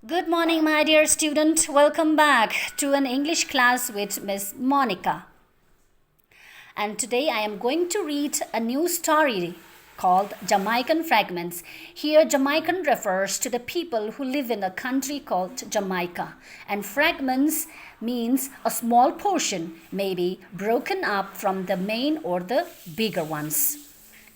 Good morning, my dear student. Welcome back to an English class with Miss Monica. And today I am going to read a new story called Jamaican Fragments. Here, Jamaican refers to the people who live in a country called Jamaica. And fragments means a small portion, maybe broken up from the main or the bigger ones.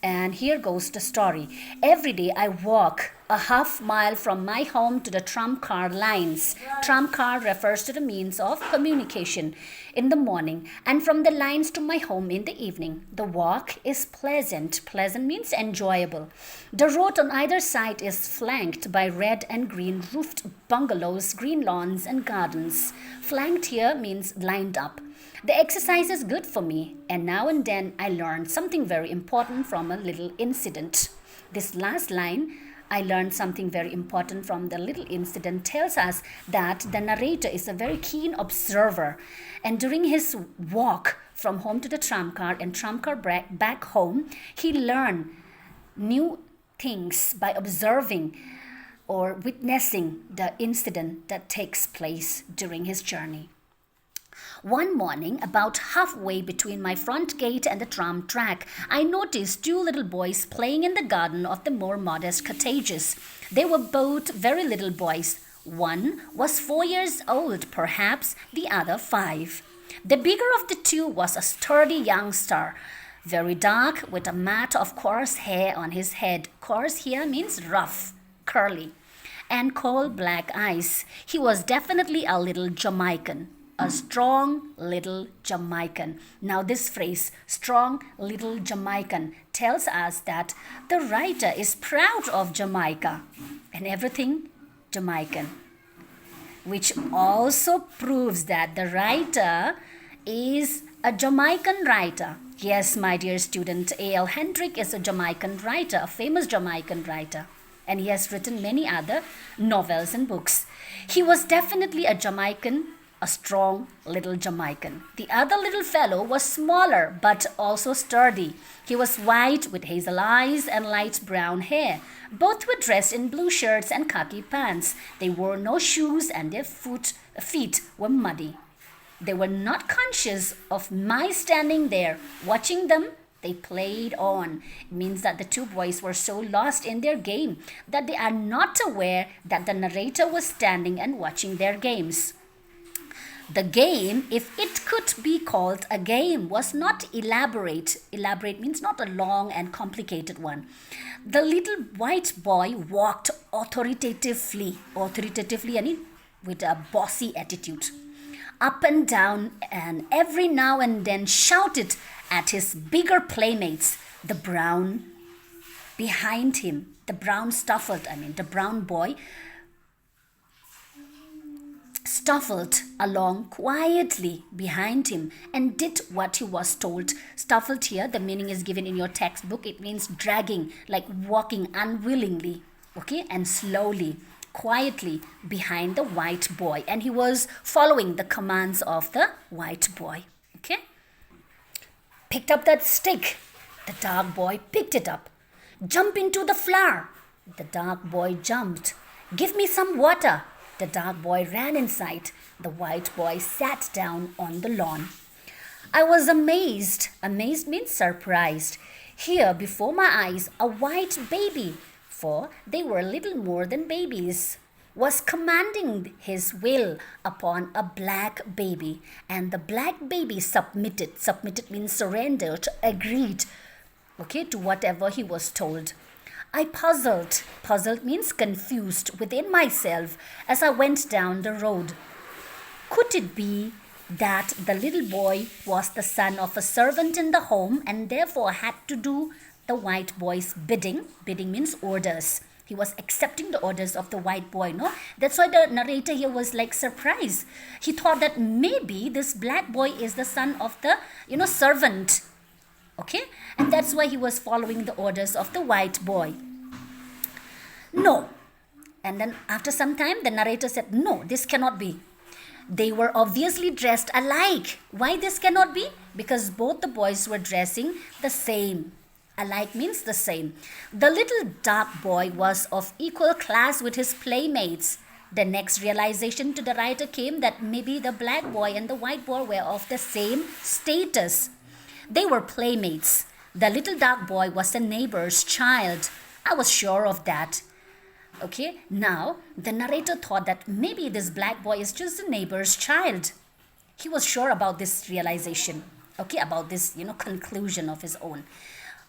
And here goes the story. Every day I walk a half mile from my home to the tramcar lines. Tramcar refers to the means of communication in the morning and from the lines to my home in the evening. The walk is pleasant. Pleasant means enjoyable. The road on either side is flanked by red and green roofed bungalows, green lawns and gardens. Flanked here means lined up. The exercise is good for me, and now and then I learn something very important from a little incident. This last line, I learned something very important from the little incident, tells us that the narrator is a very keen observer. And during his walk from home to the tramcar and tramcar back home, he learned new things by observing or witnessing the incident that takes place during his journey. One morning, about halfway between my front gate and the tram track, I noticed two little boys playing in the garden of the more modest cottages. They were both very little boys. One was 4 years old, perhaps, the other 5. The bigger of the two was a sturdy youngster, very dark, with a mat of coarse hair on his head. Coarse here means rough, curly, and coal black eyes. He was definitely a little Jamaican. A strong little Jamaican. Now this phrase, strong little Jamaican, tells us that the writer is proud of Jamaica and everything Jamaican, which also proves that the writer is a Jamaican writer. Yes, my dear student, A.L. Hendrick is a Jamaican writer, a famous Jamaican writer, and he has written many other novels and books. He was definitely a Jamaican, a strong little Jamaican. The other little fellow was smaller but also sturdy. He was white with hazel eyes and light brown hair. Both were dressed in blue shirts and khaki pants. They wore no shoes and their feet were muddy. They were not conscious of my standing there watching them. They played on. It means that the two boys were so lost in their game that they are not aware that the narrator was standing and watching their games. The game, if it could be called a game, was not elaborate. Elaborate means not a long and complicated one. The little white boy walked authoritatively, I mean, with a bossy attitude, up and down, and every now and then shouted at his bigger playmates. The brown behind him, the brown boy stuffled along quietly behind him and did what he was told. Stuffled here, the meaning is given in your textbook. It means dragging, like walking unwillingly, okay, and slowly, quietly behind the white boy. And he was following the commands of the white boy, okay. Picked up that stick. The dark boy picked it up. Jump into the flour. The dark boy jumped. Give me some water. The dark boy ran inside. The white boy sat down on the lawn. I was amazed. Amazed means surprised. Here before my eyes, a white baby, for they were little more than babies, was commanding his will upon a black baby. And the black baby submitted. Submitted means surrendered, agreed, okay, to whatever he was told. I puzzled. Puzzled means confused within myself as I went down the road. Could it be that the little boy was the son of a servant in the home and therefore had to do the white boy's bidding? Bidding means orders. He was accepting the orders of the white boy, no? That's why the narrator here was like surprised. He thought that maybe this black boy is the son of the, servant. Okay? And that's why he was following the orders of the white boy. No. And then after some time, the narrator said, no, this cannot be. They were obviously dressed alike. Why this cannot be? Because both the boys were dressing the same. Alike means the same. The little dark boy was of equal class with his playmates. The next realization to the writer came that maybe the black boy and the white boy were of the same status. They were playmates. The little dark boy was the neighbor's child. I was sure of that. Okay, now the narrator thought that maybe this black boy is just the neighbor's child. He was sure about this realization, okay, about this, conclusion of his own.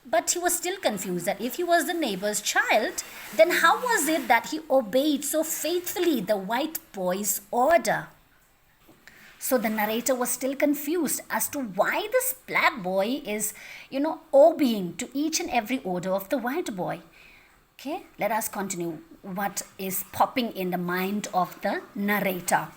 But he was still confused that if he was the neighbor's child, then how was it that he obeyed so faithfully the white boy's order? So the narrator was still confused as to why this black boy is, obeying to each and every order of the white boy. Okay, let us continue what is popping in the mind of the narrator.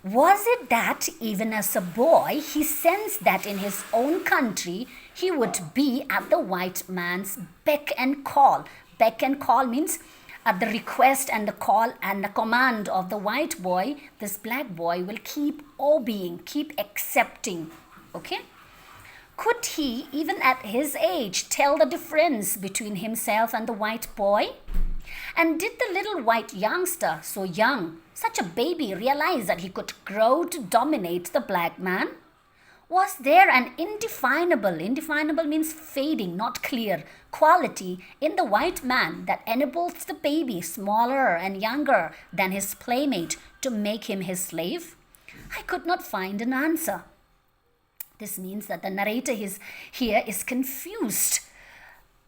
Was it that even as a boy, he sensed that in his own country, he would be at the white man's beck and call? Beck and call means at the request and the call and the command of the white boy, this black boy will keep obeying, keep accepting. Okay? Could he, even at his age, tell the difference between himself and the white boy? And did the little white youngster, so young, such a baby, realize that he could grow to dominate the black man? Was there an indefinable means fading, not clear, quality in the white man that enables the baby, smaller and younger than his playmate, to make him his slave? I could not find an answer. This means that the narrator here is confused.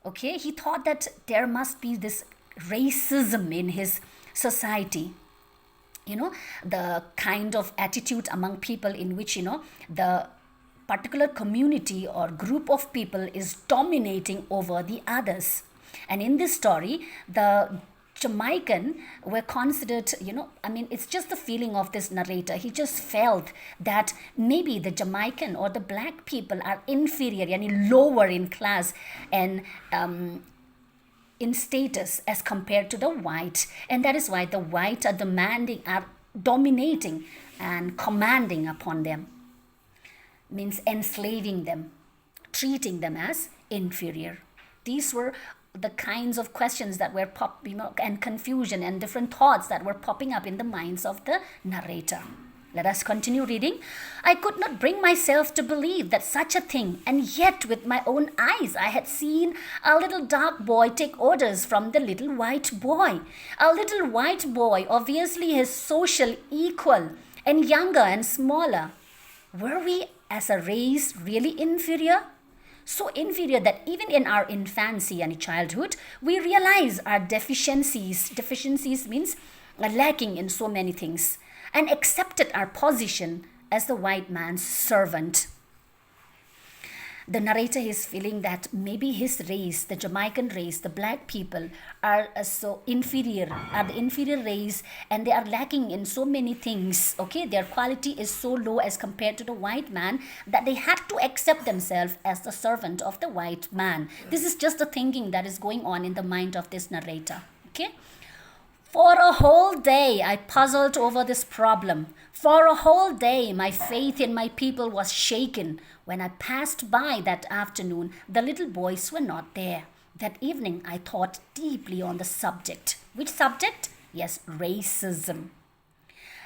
Okay, he thought that there must be this racism in his society. The kind of attitude among people in which, the particular community or group of people is dominating over the others. And in this story, the Jamaican were considered, it's just the feeling of this narrator. He just felt that maybe the Jamaican or the black people are inferior, lower in class and in status as compared to the white. And that is why the white are dominating and commanding upon them. Means enslaving them, treating them as inferior. These were the kinds of questions that were and confusion and different thoughts that were popping up in the minds of the narrator. Let us continue reading. I could not bring myself to believe that such a thing, and yet with my own eyes I had seen a little dark boy take orders from the little white boy. A little white boy, obviously his social equal, and younger and smaller. Were we as a race really inferior? So inferior that even in our infancy and childhood, we realize our deficiencies. Deficiencies means lacking in so many things, and accepted our position as the white man's servant. The narrator is feeling that maybe his race, the Jamaican race, the black people are so inferior, are the inferior race, and they are lacking in so many things. Okay, their quality is so low as compared to the white man that they had to accept themselves as the servant of the white man. This is just the thinking that is going on in the mind of this narrator. Okay. For a whole day, I puzzled over this problem. For a whole day, my faith in my people was shaken. When I passed by that afternoon, the little boys were not there. That evening, I thought deeply on the subject. Which subject? Yes, racism.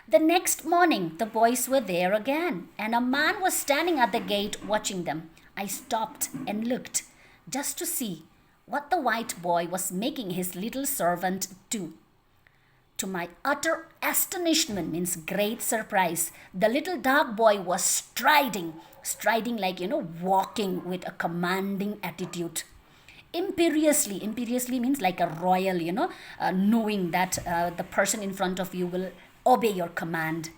The next morning, the boys were there again, and a man was standing at the gate watching them. I stopped and looked just to see what the white boy was making his little servant do. To my utter astonishment, means great surprise, the little dark boy was striding like, walking with a commanding attitude. Imperiously means like a royal, knowing that the person in front of you will obey your command.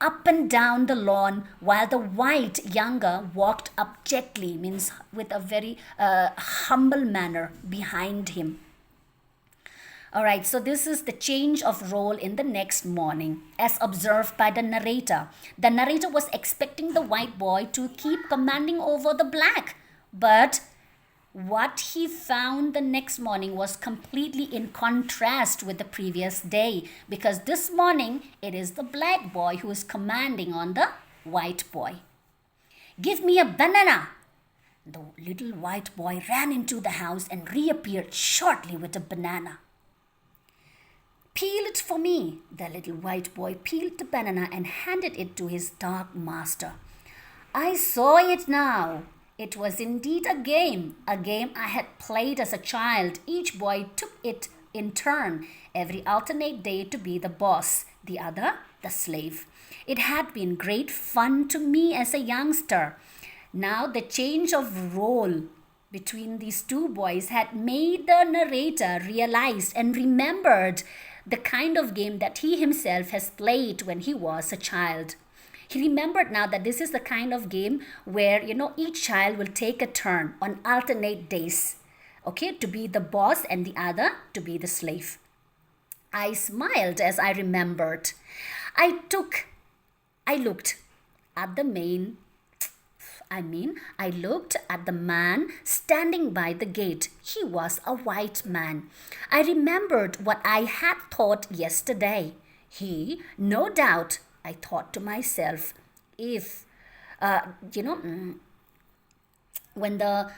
Up and down the lawn, while the white younger walked abjectly, means with a very humble manner behind him. All right, so this is the change of role in the next morning, as observed by the narrator. The narrator was expecting the white boy to keep commanding over the black, but what he found the next morning was completely in contrast with the previous day, because this morning it is the black boy who is commanding on the white boy. Give me a banana. The little white boy ran into the house and reappeared shortly with a banana. Peel it for me. The little white boy peeled the banana and handed it to his dark master. I saw it now. It was indeed a game I had played as a child. Each boy took it in turn, every alternate day to be the boss, the other the slave. It had been great fun to me as a youngster. Now the change of role between these two boys had made the narrator realize and remembered the kind of game that he himself has played when he was a child. He remembered now that this is the kind of game where, each child will take a turn on alternate days, okay, to be the boss and the other to be the slave. I smiled as I remembered. I looked at the I looked at the man standing by the gate. He was a white man. I remembered what I had thought yesterday. He, no doubt, I thought to myself, if, when the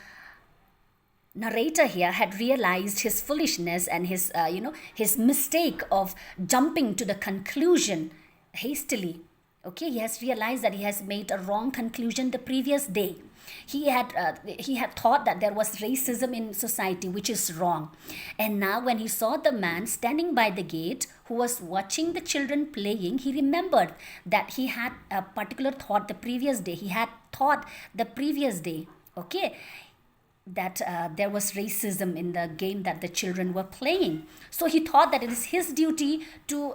narrator here had realized his foolishness and his mistake of jumping to the conclusion hastily. Okay, he has realized that he has made a wrong conclusion the previous day. He had thought that there was racism in society, which is wrong. And now when he saw the man standing by the gate who was watching the children playing, he remembered that he had a particular thought the previous day. He had thought the previous day, okay, that there was racism in the game that the children were playing. So he thought that it is his duty to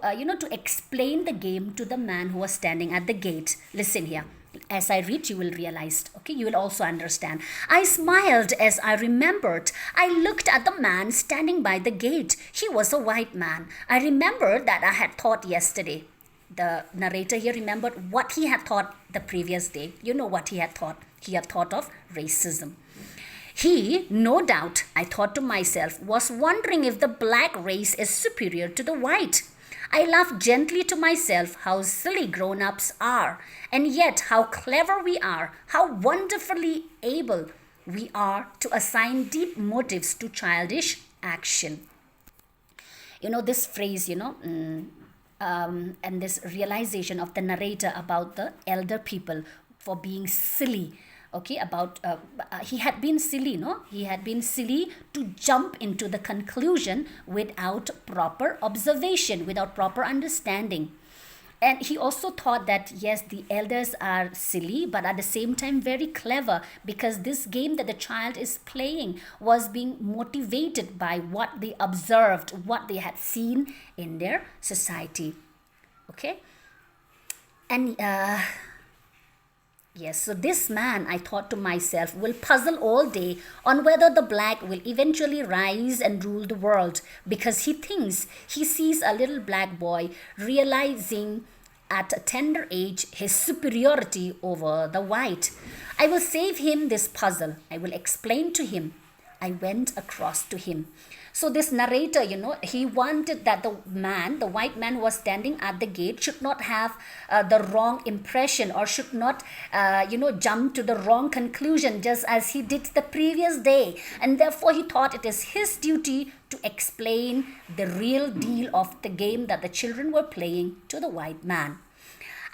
explain the game to the man who was standing at the gate. Listen here. As I read, you will realize, okay, you will also understand. I smiled as I remembered. I looked at the man standing by the gate. He was a white man. I remembered that I had thought yesterday. The narrator here remembered what he had thought the previous day. You know what he had thought. He had thought of racism. He, no doubt, I thought to myself, was wondering if the black race is superior to the white. I laughed gently to myself how silly grown-ups are, and yet how clever we are, how wonderfully able we are to assign deep motives to childish action. This phrase, and this realization of the narrator about the elder people for being silly. Okay, he had been silly, he had been silly to jump into the conclusion without proper observation, without proper understanding. And he also thought that yes, the elders are silly, but at the same time very clever, because this game that the child is playing was being motivated by what they observed, what they had seen in their society. Okay, and yes, so this man, I thought to myself, will puzzle all day on whether the black will eventually rise and rule the world, because he thinks he sees a little black boy realizing at a tender age his superiority over the white. I will save him this puzzle. I will explain to him. I went across to him. So this narrator, he wanted that the white man who was standing at the gate should not have the wrong impression, or should not, jump to the wrong conclusion just as he did the previous day. And therefore he thought it is his duty to explain the real deal of the game that the children were playing to the white man.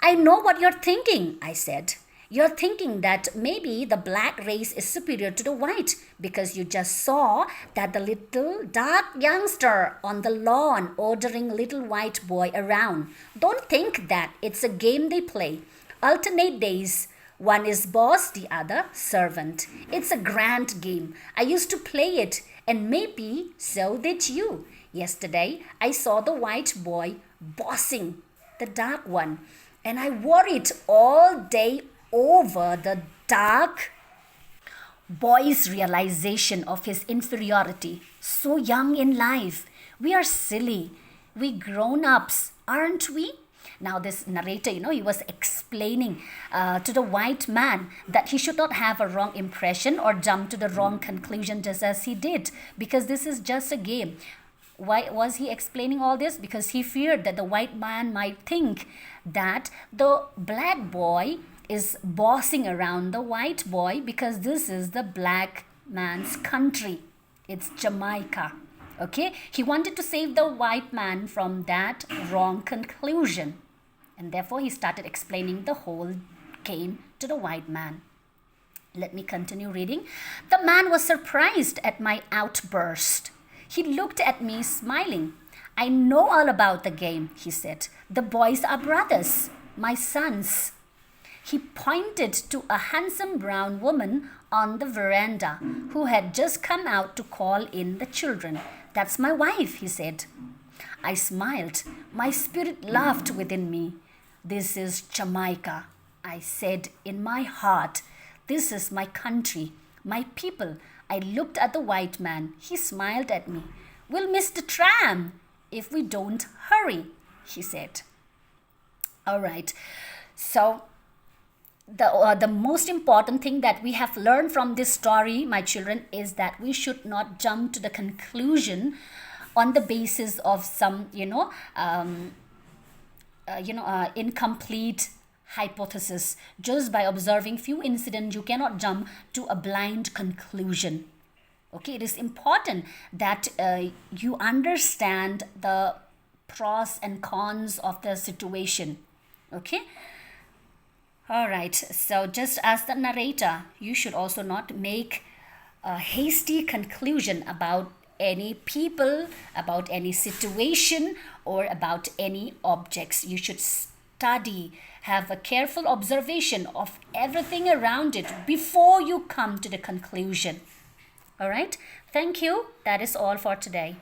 I know what you're thinking, I said. You're thinking that maybe the black race is superior to the white because you just saw that the little dark youngster on the lawn ordering little white boy around. Don't think that. It's a game they play. Alternate days. One is boss, the other servant. It's a grand game. I used to play it, and maybe so did you. Yesterday, I saw the white boy bossing the dark one, and I worried all day over the dark boy's realization of his inferiority. So young in life. We are silly. We grown-ups, aren't we? Now this narrator, he was explaining to the white man that he should not have a wrong impression or jump to the wrong conclusion just as he did, because this is just a game. Why was he explaining all this? Because he feared that the white man might think that the black boy is bossing around the white boy, because this is the black man's country. It's Jamaica. Okay, he wanted to save the white man from that wrong conclusion. And therefore, he started explaining the whole game to the white man. Let me continue reading. The man was surprised at my outburst. He looked at me smiling. I know all about the game, he said. The boys are brothers, my sons. He pointed to a handsome brown woman on the veranda who had just come out to call in the children. That's my wife, he said. I smiled. My spirit laughed within me. This is Jamaica, I said in my heart. This is my country, my people. I looked at the white man. He smiled at me. We'll miss the tram if we don't hurry, he said. All right. So the most important thing that we have learned from this story, my children, is that we should not jump to the conclusion on the basis of some, incomplete hypothesis. Just by observing few incidents, you cannot jump to a blind conclusion. Okay, it is important that you understand the pros and cons of the situation. Okay. All right. So just as the narrator, you should also not make a hasty conclusion about any people, about any situation, or about any objects. You should study, have a careful observation of everything around it before you come to the conclusion. All right. Thank you. That is all for today.